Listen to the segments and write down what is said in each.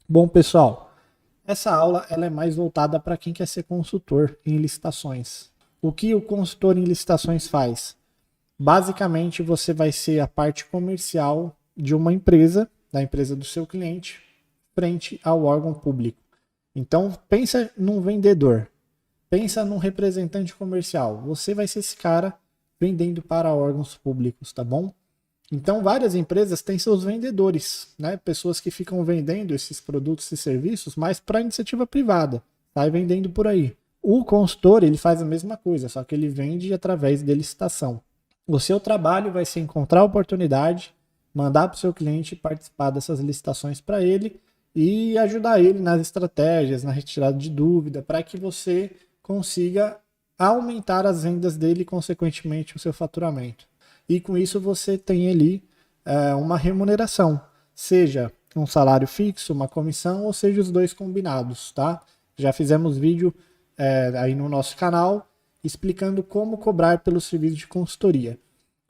Bom, pessoal, essa aula ela é mais voltada para quem quer ser consultor em licitações. O que o consultor em licitações faz? Basicamente, você vai ser a parte comercial de uma empresa, da empresa do seu cliente, frente ao órgão público. Então, pensa num vendedor, pensa num representante comercial. Você vai ser esse cara vendendo para órgãos públicos, tá bom? Então, várias empresas têm seus vendedores, né? Pessoas que ficam vendendo esses produtos e serviços, mas para iniciativa privada, sai vendendo por aí. O consultor, ele faz a mesma coisa, só que ele vende através de licitação. O seu trabalho vai ser encontrar a oportunidade, mandar para o seu cliente participar dessas licitações para ele e ajudar ele nas estratégias, na retirada de dúvida, para que você consiga aumentar as vendas dele e, consequentemente, o seu faturamento. E com isso você tem ali uma remuneração, seja um salário fixo, uma comissão, ou seja os dois combinados, tá? Já fizemos vídeo aí no nosso canal explicando como cobrar pelo serviço de consultoria.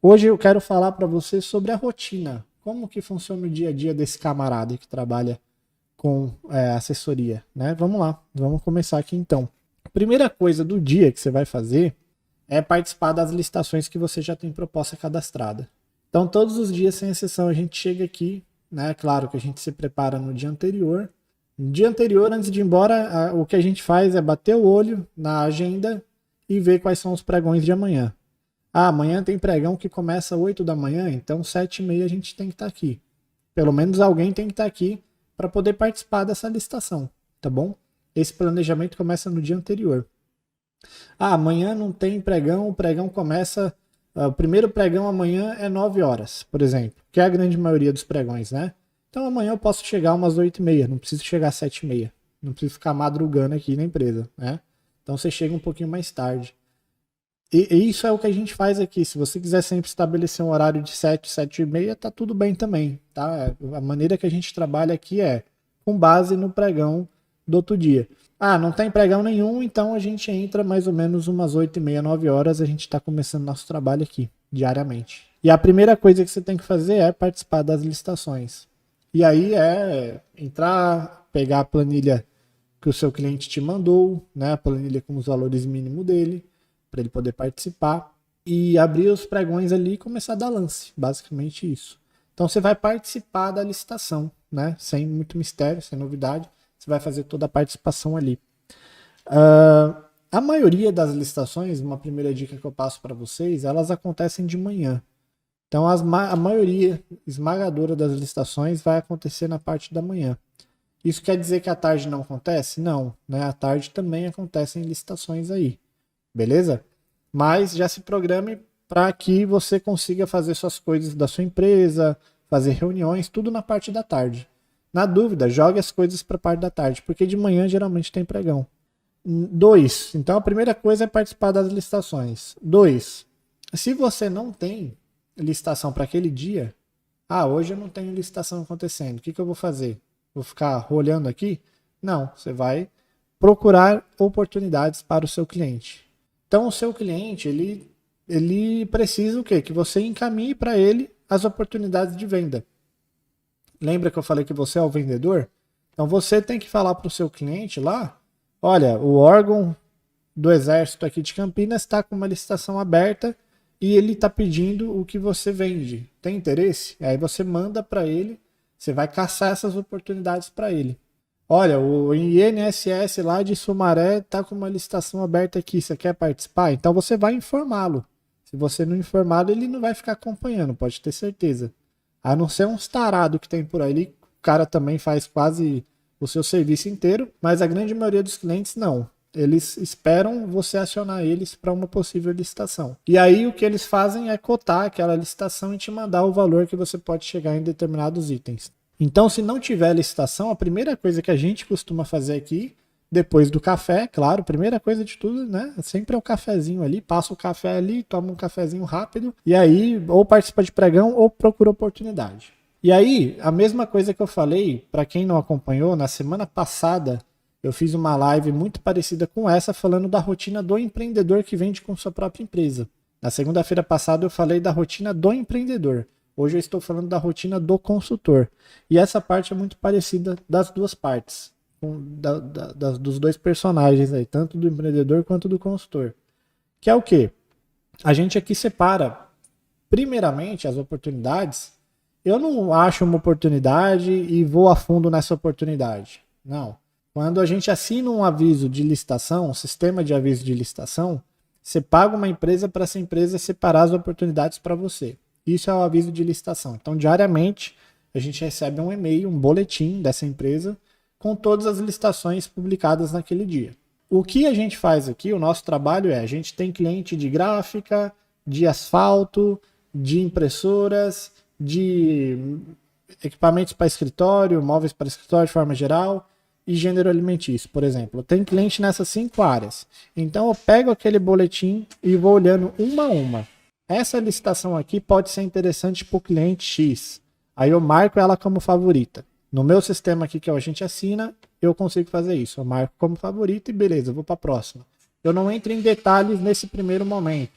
Hoje eu quero falar para você sobre a rotina, como que funciona o dia a dia desse camarada que trabalha com assessoria, né? Vamos lá, vamos começar aqui então. A primeira coisa do dia que você vai fazer é participar das licitações que você já tem proposta cadastrada. Então, todos os dias, sem exceção, a gente chega aqui, né? Claro que a gente se prepara no dia anterior. No dia anterior, antes de ir embora, o que a gente faz é bater o olho na agenda e ver quais são os pregões de amanhã. Ah, amanhã tem pregão que começa às 8 da manhã, então 7h30 a gente tem que estar aqui. Pelo menos alguém tem que estar aqui para poder participar dessa licitação, tá bom? Esse planejamento começa no dia anterior. Ah, amanhã não tem pregão, o pregão começa. O primeiro pregão amanhã é 9 horas, por exemplo, que é a grande maioria dos pregões, né? Então amanhã eu posso chegar umas 8h30, não preciso chegar às 7h30, não preciso ficar madrugando aqui na empresa, né? Então você chega um pouquinho mais tarde. E isso é o que a gente faz aqui. Se você quiser sempre estabelecer um horário de 7, 7h30, tá tudo bem também, tá? A maneira que a gente trabalha aqui é com base no pregão do outro dia. Ah, não tem pregão nenhum, então a gente entra mais ou menos umas 8h30, 9 horas, a gente está começando nosso trabalho aqui, diariamente. E a primeira coisa que você tem que fazer é participar das licitações. E aí é entrar, pegar a planilha que o seu cliente te mandou, né, a planilha com os valores mínimos dele, para ele poder participar, e abrir os pregões ali e começar a dar lance, basicamente isso. Então você vai participar da licitação, né, sem muito mistério, sem novidade. Você vai fazer toda a participação ali. A maioria das licitações, uma primeira dica que eu passo para vocês, elas acontecem de manhã. Então a maioria esmagadora das licitações vai acontecer na parte da manhã. Isso quer dizer que à tarde não acontece? Não, né? À tarde também acontecem licitações aí, beleza? Mas já se programe para que você consiga fazer suas coisas da sua empresa, fazer reuniões, tudo na parte da tarde. Na dúvida, jogue as coisas para a parte da tarde, porque de manhã geralmente tem pregão. 2. Então a primeira coisa é participar das licitações. 2. Se você não tem licitação para aquele dia, hoje eu não tenho licitação acontecendo, o que eu vou fazer? Vou ficar rolando aqui? Não, você vai procurar oportunidades para o seu cliente. Então o seu cliente, ele precisa o quê? Que você encaminhe para ele as oportunidades de venda. Lembra que eu falei que você é o vendedor? Então você tem que falar para o seu cliente lá, olha, o órgão do Exército aqui de Campinas está com uma licitação aberta e ele está pedindo o que você vende. Tem interesse? Aí você manda para ele, você vai caçar essas oportunidades para ele. Olha, o INSS lá de Sumaré está com uma licitação aberta aqui, você quer participar? Então você vai informá-lo. Se você não informá-lo, ele não vai ficar acompanhando, pode ter certeza. A não ser uns tarados que tem por aí, o cara também faz quase o seu serviço inteiro, mas a grande maioria dos clientes não. Eles esperam você acionar eles para uma possível licitação. E aí o que eles fazem é cotar aquela licitação e te mandar o valor que você pode chegar em determinados itens. Então, se não tiver licitação, a primeira coisa que a gente costuma fazer aqui, depois do café, claro, primeira coisa de tudo, né? Sempre é o cafezinho ali, passa o café ali, toma um cafezinho rápido, e aí ou participa de pregão ou procura oportunidade. E aí, a mesma coisa que eu falei, para quem não acompanhou, na semana passada, eu fiz uma live muito parecida com essa, falando da rotina do empreendedor que vende com sua própria empresa. Na segunda-feira passada eu falei da rotina do empreendedor. Hoje eu estou falando da rotina do consultor. E essa parte é muito parecida das duas partes, dos dois personagens aí, tanto do empreendedor quanto do consultor. Que é o quê? A gente aqui separa, primeiramente, as oportunidades. Eu não acho uma oportunidade e vou a fundo nessa oportunidade. Não. Quando a gente assina um aviso de licitação, um sistema de aviso de licitação, você paga uma empresa para essa empresa separar as oportunidades para você. Isso é o aviso de licitação. Então, diariamente, a gente recebe um e-mail, um boletim dessa empresa com todas as licitações publicadas naquele dia. O que a gente faz aqui, o nosso trabalho é, a gente tem cliente de gráfica, de asfalto, de impressoras, de equipamentos para escritório, móveis para escritório de forma geral e gênero alimentício, por exemplo. Tem cliente nessas 5 áreas. Então eu pego aquele boletim e vou olhando uma a uma. Essa licitação aqui pode ser interessante para o cliente X. Aí eu marco ela como favorita. No meu sistema aqui que a gente assina, eu consigo fazer isso. Eu marco como favorita e beleza, eu vou para a próxima. Eu não entro em detalhes nesse primeiro momento.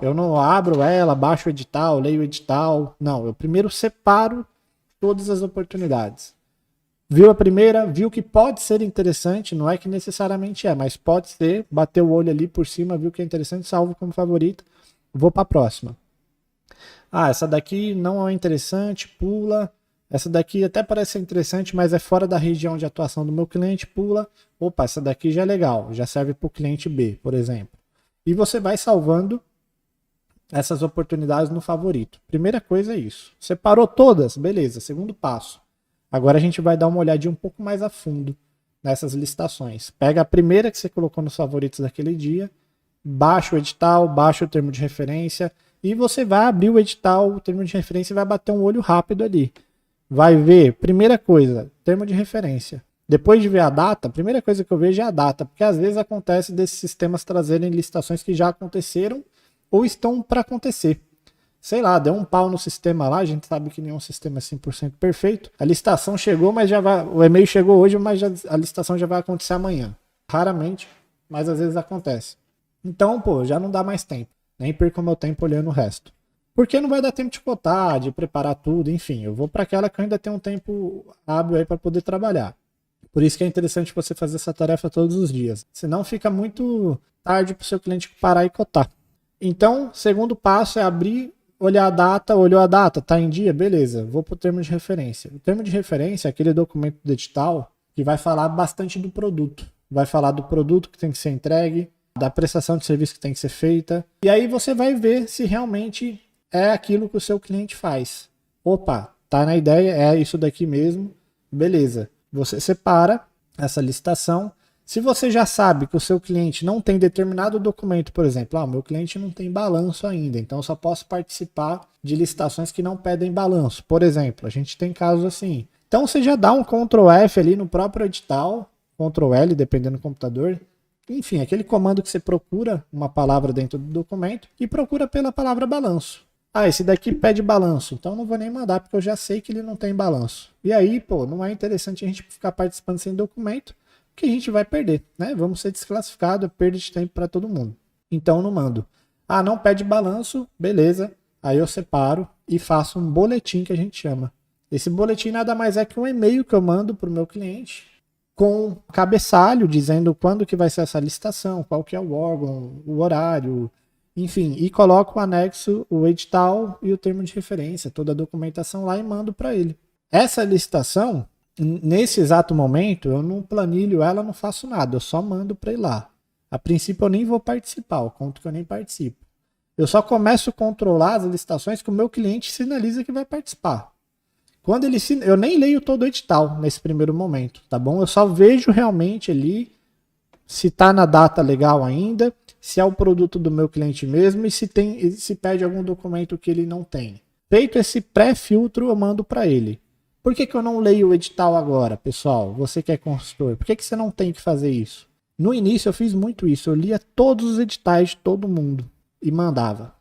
Eu não abro ela, baixo o edital, leio o edital. Não, eu primeiro separo todas as oportunidades. Viu a primeira, viu que pode ser interessante, não é que necessariamente é, mas pode ser, bateu o olho ali por cima, viu que é interessante, salvo como favorita, vou para a próxima. Ah, essa daqui não é interessante, pula. Essa daqui até parece ser interessante, mas é fora da região de atuação do meu cliente, pula. Opa, essa daqui já é legal, já serve para o cliente B, por exemplo. E você vai salvando essas oportunidades no favorito. Primeira coisa é isso. Separou todas? Beleza, segundo passo. Agora a gente vai dar uma olhadinha um pouco mais a fundo nessas licitações. Pega a primeira que você colocou nos favoritos daquele dia, baixa o edital, baixa o termo de referência e você vai abrir o edital, o termo de referência e vai bater um olho rápido ali. Vai ver, primeira coisa, termo de referência. Depois de ver a data, a primeira coisa que eu vejo é a data, porque às vezes acontece desses sistemas trazerem licitações que já aconteceram ou estão para acontecer. Sei lá, deu um pau no sistema lá, a gente sabe que nenhum sistema é 100% perfeito. A licitação chegou, mas já vai, o e-mail chegou hoje, mas a licitação já vai acontecer amanhã. Raramente, mas às vezes acontece. Então, pô, já não dá mais tempo. Nem perco meu tempo olhando o resto. Porque não vai dar tempo de cotar, de preparar tudo, enfim. Eu vou para aquela que eu ainda tenho um tempo hábil aí para poder trabalhar. Por isso que é interessante você fazer essa tarefa todos os dias. Senão fica muito tarde para o seu cliente parar e cotar. Então, segundo passo é abrir, olhar a data, olhou a data, tá em dia, beleza, vou pro termo de referência. O termo de referência é aquele documento do edital que vai falar bastante do produto. Vai falar do produto que tem que ser entregue, da prestação de serviço que tem que ser feita. E aí você vai ver se realmente é aquilo que o seu cliente faz. Opa, tá na ideia, é isso daqui mesmo, beleza. Você separa essa licitação. Se você já sabe que o seu cliente não tem determinado documento, por exemplo, meu cliente não tem balanço ainda, então eu só posso participar de licitações que não pedem balanço. Por exemplo, a gente tem casos assim. Então você já dá um Ctrl F ali no próprio edital, Ctrl L, dependendo do computador. Enfim, aquele comando que você procura uma palavra dentro do documento e procura pela palavra balanço. Esse daqui pede balanço, então não vou nem mandar porque eu já sei que ele não tem balanço. E aí, pô, não é interessante a gente ficar participando sem documento, que a gente vai perder, né? Vamos ser desclassificados, perda de tempo para todo mundo. Então não mando. Não pede balanço, beleza. Aí eu separo e faço um boletim que a gente chama. Esse boletim nada mais é que um e-mail que eu mando para o meu cliente com cabeçalho dizendo quando que vai ser essa licitação, qual que é o órgão, o horário, enfim, e coloco o anexo, o edital e o termo de referência, toda a documentação lá e mando para ele. Essa licitação, nesse exato momento, eu não planilho ela, não faço nada, eu só mando para ele lá. A princípio eu nem vou participar, eu conto que eu nem participo. Eu só começo a controlar as licitações que o meu cliente sinaliza que vai participar. Quando ele eu nem leio todo o edital nesse primeiro momento, tá bom? Eu só vejo realmente ali se tá na data legal ainda, se é o produto do meu cliente mesmo e se pede algum documento que ele não tem. Feito esse pré-filtro, eu mando para ele. Por que eu não leio o edital agora, pessoal? Você que é consultor, por que você não tem que fazer isso? No início eu fiz muito isso, eu lia todos os editais de todo mundo e mandava.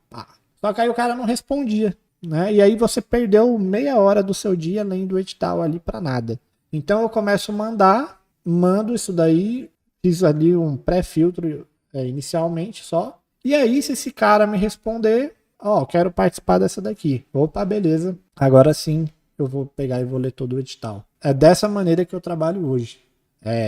Só que aí o cara não respondia, né? E aí você perdeu meia hora do seu dia lendo o edital ali para nada. Então eu começo a mando isso daí, fiz ali um pré-filtro inicialmente só. E aí se esse cara me responder, ó, quero participar dessa daqui. Opa, beleza. Agora sim eu vou pegar e vou ler todo o edital. É dessa maneira que eu trabalho hoje.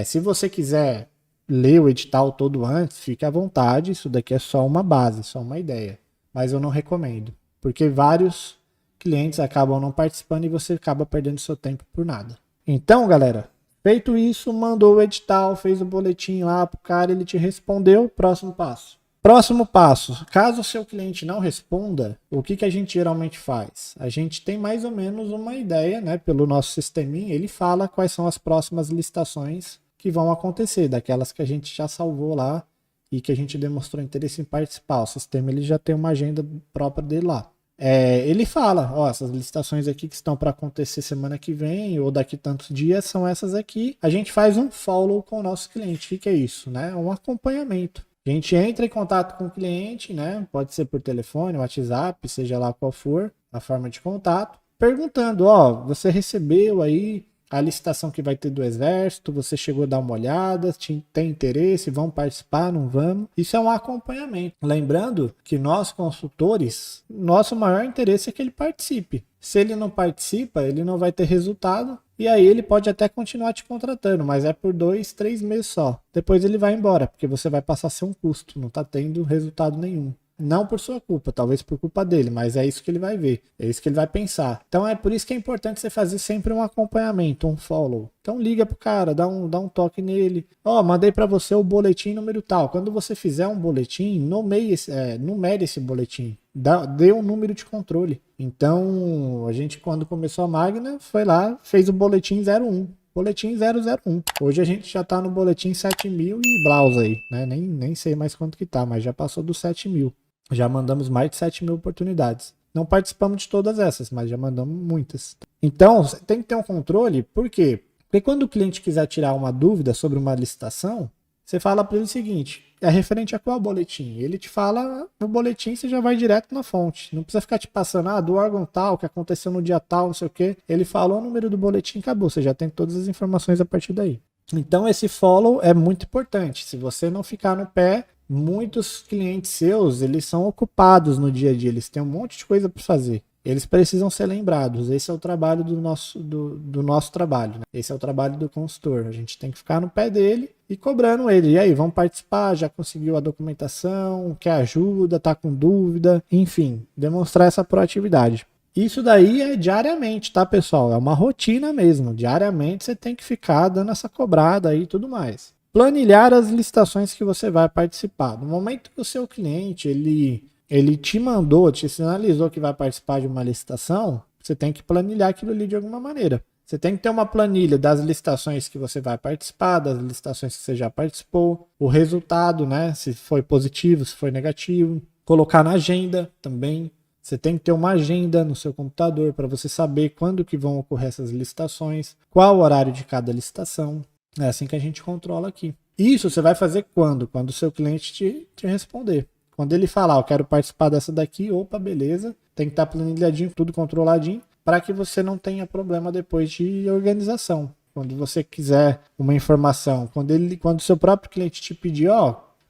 Se você quiser ler o edital todo antes, fique à vontade. Isso daqui é só uma base, só uma ideia. Mas eu não recomendo, porque vários clientes acabam não participando e você acaba perdendo seu tempo por nada. Então, galera, feito isso, mandou o edital, fez o boletim lá pro cara, ele te respondeu, próximo passo. Próximo passo, caso o seu cliente não responda, o que a gente geralmente faz? A gente tem mais ou menos uma ideia, né? Pelo nosso sisteminha, ele fala quais são as próximas licitações que vão acontecer, daquelas que a gente já salvou lá e que a gente demonstrou interesse em participar. O sistema ele já tem uma agenda própria dele lá. Ele fala, ó, essas licitações aqui que estão para acontecer semana que vem ou daqui tantos dias são essas aqui. A gente faz um follow com o nosso cliente. O que é isso, né? Um acompanhamento. A gente entra em contato com o cliente, né? Pode ser por telefone, WhatsApp, seja lá qual for a forma de contato, perguntando, ó, você recebeu aí a licitação que vai ter do Exército, você chegou a dar uma olhada, tem interesse, vão participar, não vamos? Isso é um acompanhamento. Lembrando que nós, consultores, nosso maior interesse é que ele participe. Se ele não participa, ele não vai ter resultado, e aí ele pode até continuar te contratando, mas é por 2, 3 meses só. Depois ele vai embora, porque você vai passar a ser um custo, não está tendo resultado nenhum. Não por sua culpa, talvez por culpa dele, mas é isso que ele vai ver, é isso que ele vai pensar. Então é por isso que é importante você fazer sempre um acompanhamento, um follow. Então liga pro cara, dá um toque nele. Ó, mandei para você o boletim número tal. Quando você fizer um boletim, numere esse boletim. Dê um número de controle. Então, a gente quando começou a Magna, foi lá, fez o boletim 01. Boletim 001. Hoje a gente já tá no boletim 7.000 e blaus aí, né? Nem sei mais quanto que tá, mas já passou dos 7.000. Já mandamos mais de 7.000 oportunidades. Não participamos de todas essas, mas já mandamos muitas. Então, você tem que ter um controle. Por quê? Porque quando o cliente quiser tirar uma dúvida sobre uma licitação, você fala para ele o seguinte, é referente a qual boletim? Ele te fala o boletim, você já vai direto na fonte. Não precisa ficar te passando, do órgão tal, que aconteceu no dia tal, não sei o quê. Ele falou o número do boletim, acabou. Você já tem todas as informações a partir daí. Então, esse follow é muito importante. Se você não ficar no pé, muitos clientes seus, eles são ocupados no dia a dia, eles têm um monte de coisa para fazer. Eles precisam ser lembrados. Esse é o trabalho do nosso trabalho, né? Esse é o trabalho do consultor. A gente tem que ficar no pé dele e cobrando ele. E aí, vamos participar? Já conseguiu a documentação? Quer ajuda? Tá com dúvida? Enfim, demonstrar essa proatividade. Isso daí é diariamente, tá, pessoal? É uma rotina mesmo. Diariamente você tem que ficar dando essa cobrada aí e tudo mais. Planilhar as licitações que você vai participar. No momento que o seu cliente ele te mandou, te sinalizou que vai participar de uma licitação, você tem que planilhar aquilo ali de alguma maneira. Você tem que ter uma planilha das licitações que você vai participar, das licitações que você já participou, o resultado, né? Se foi positivo, se foi negativo. Colocar na agenda também. Você tem que ter uma agenda no seu computador para você saber quando que vão ocorrer essas licitações, qual o horário de cada licitação. É assim que a gente controla aqui. Isso você vai fazer quando? Quando o seu cliente te responder. Quando ele falar, eu quero participar dessa daqui, opa, beleza. Tem que estar planilhadinho, tudo controladinho, para que você não tenha problema depois de organização. Quando você quiser uma informação, quando o seu próprio cliente te pedir,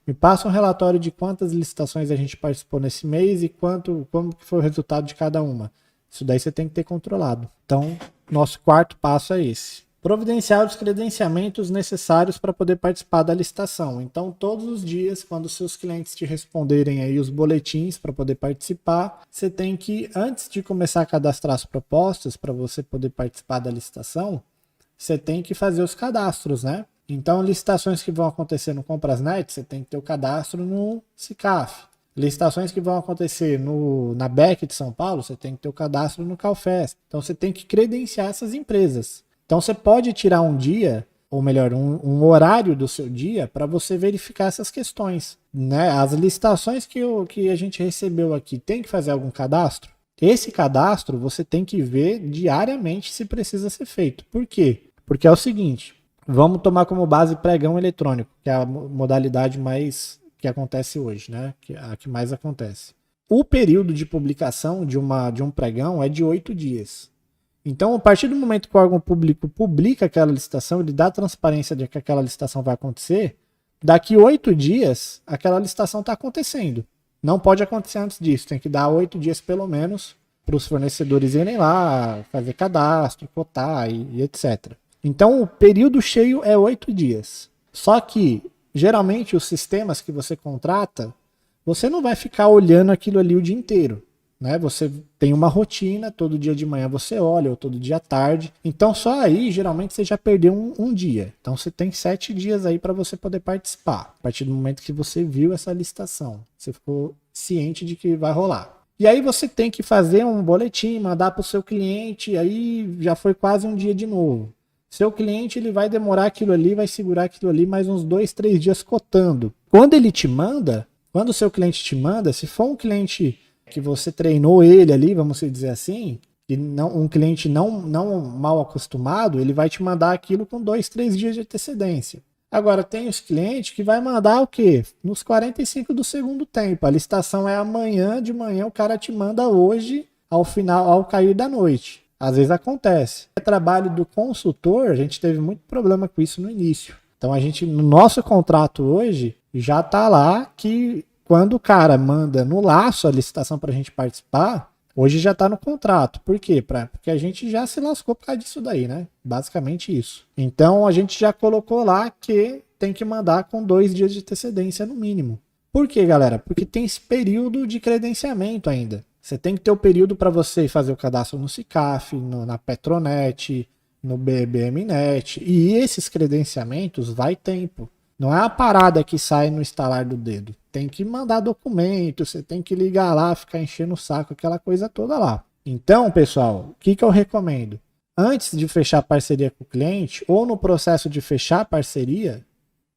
me passa um relatório de quantas licitações a gente participou nesse mês e como que foi o resultado de cada uma. Isso daí você tem que ter controlado. Então, nosso quarto passo é esse. Providenciar os credenciamentos necessários para poder participar da licitação. Então, todos os dias, quando seus clientes te responderem aí os boletins para poder participar, você tem que, antes de começar a cadastrar as propostas para você poder participar da licitação, você tem que fazer os cadastros, né? Então, licitações que vão acontecer no Comprasnet, você tem que ter o cadastro no SICAF. Licitações que vão acontecer na BEC de São Paulo, você tem que ter o cadastro no CalFest. Então, você tem que credenciar essas empresas. Então, você pode tirar um dia, ou melhor, um horário do seu dia para você verificar essas questões, né? As licitações que a gente recebeu aqui, tem que fazer algum cadastro? Esse cadastro você tem que ver diariamente se precisa ser feito. Por quê? Porque é o seguinte, vamos tomar como base pregão eletrônico, que é a modalidade mais que acontece hoje, né? Que é a que mais acontece. O período de publicação de um pregão é de 8 dias. Então, a partir do momento que o órgão público publica aquela licitação, ele dá transparência de que aquela licitação vai acontecer, daqui 8 dias, aquela licitação está acontecendo. Não pode acontecer antes disso, tem que dar 8 dias pelo menos para os fornecedores irem lá, fazer cadastro, cotar e etc. Então o período cheio é 8 dias. Só que geralmente os sistemas que você contrata, você não vai ficar olhando aquilo ali o dia inteiro. Né? Você tem uma rotina, todo dia de manhã você olha, ou todo dia à tarde. Então só aí, geralmente, você já perdeu um dia. Então você tem 7 dias aí para você poder participar. A partir do momento que você viu essa licitação, você ficou ciente de que vai rolar. E aí você tem que fazer um boletim, mandar para o seu cliente, aí já foi quase um dia de novo. Seu cliente ele vai demorar aquilo ali, vai segurar aquilo ali mais uns 2, 3 dias cotando. Quando ele te manda, quando o seu cliente te manda, se for um cliente que você treinou ele ali, vamos dizer assim, e não, um cliente não mal acostumado, ele vai te mandar aquilo com 2, 3 dias de antecedência. Agora, tem os clientes que vai mandar o quê? Nos 45 do segundo tempo. A licitação é amanhã, de manhã o cara te manda hoje, ao final, ao cair da noite. Às vezes acontece. É trabalho do consultor, a gente teve muito problema com isso no início. Então, a gente, no nosso contrato hoje, já está lá que quando o cara manda no laço a licitação para a gente participar, hoje já está no contrato. Por quê? Porque a gente já se lascou por causa disso daí, né? Basicamente isso. Então a gente já colocou lá que tem que mandar com 2 dias de antecedência no mínimo. Por quê, galera? Porque tem esse período de credenciamento ainda. Você tem que ter o período para você fazer o cadastro no SICAF, na Petronet, no BBMnet. E esses credenciamentos vai tempo. Não é a parada que sai no estalar do dedo. Tem que mandar documento, você tem que ligar lá, ficar enchendo o saco, aquela coisa toda lá. Então, pessoal, o que eu recomendo? Antes de fechar parceria com o cliente, ou no processo de fechar parceria,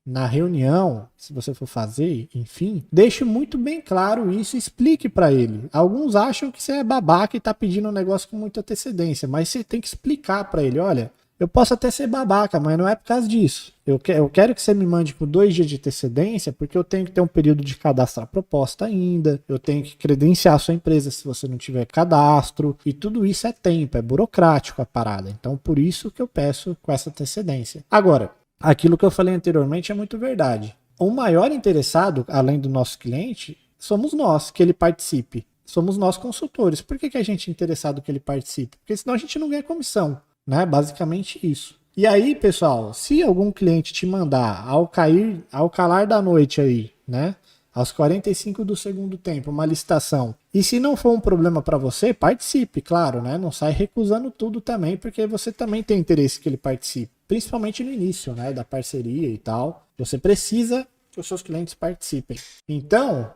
na reunião, se você for fazer, enfim, deixe muito bem claro isso e explique para ele. Alguns acham que você é babaca e está pedindo um negócio com muita antecedência, mas você tem que explicar para ele, olha, eu posso até ser babaca, mas não é por causa disso. Eu quero que você me mande com 2 dias de antecedência, porque eu tenho que ter um período de cadastrar proposta ainda, eu tenho que credenciar a sua empresa se você não tiver cadastro, e tudo isso é tempo, é burocrático a parada. Então, por isso que eu peço com essa antecedência. Agora, aquilo que eu falei anteriormente é muito verdade. O maior interessado, além do nosso cliente, somos nós, que ele participe. Somos nós consultores. Por que a gente é interessado que ele participe? Porque senão a gente não ganha comissão. Né? Basicamente isso. E aí, pessoal, se algum cliente te mandar ao calar da noite aí, né? Aos 45 do segundo tempo, uma licitação. E se não for um problema para você, participe, claro, né? Não sai recusando tudo também, porque você também tem interesse que ele participe. Principalmente no início, né? Da parceria e tal. Você precisa que os seus clientes participem. Então,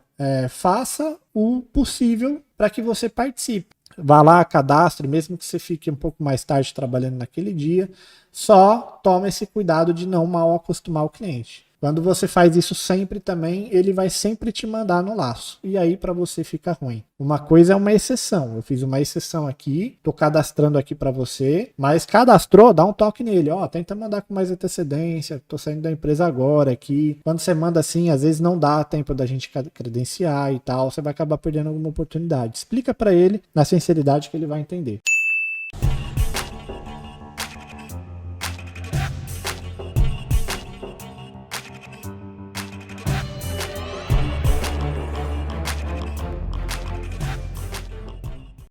faça o possível para que você participe. Vá lá, cadastre, mesmo que você fique um pouco mais tarde trabalhando naquele dia, só tome esse cuidado de não mal acostumar o cliente. Quando você faz isso sempre também, ele vai sempre te mandar no laço. E aí para você fica ruim. Uma coisa é uma exceção. Eu fiz uma exceção aqui, tô cadastrando aqui para você, mas cadastrou, dá um toque nele. Ó, tenta mandar com mais antecedência, tô saindo da empresa agora aqui. Quando você manda assim, às vezes não dá tempo da gente credenciar e tal, você vai acabar perdendo alguma oportunidade. Explica para ele na sinceridade que ele vai entender.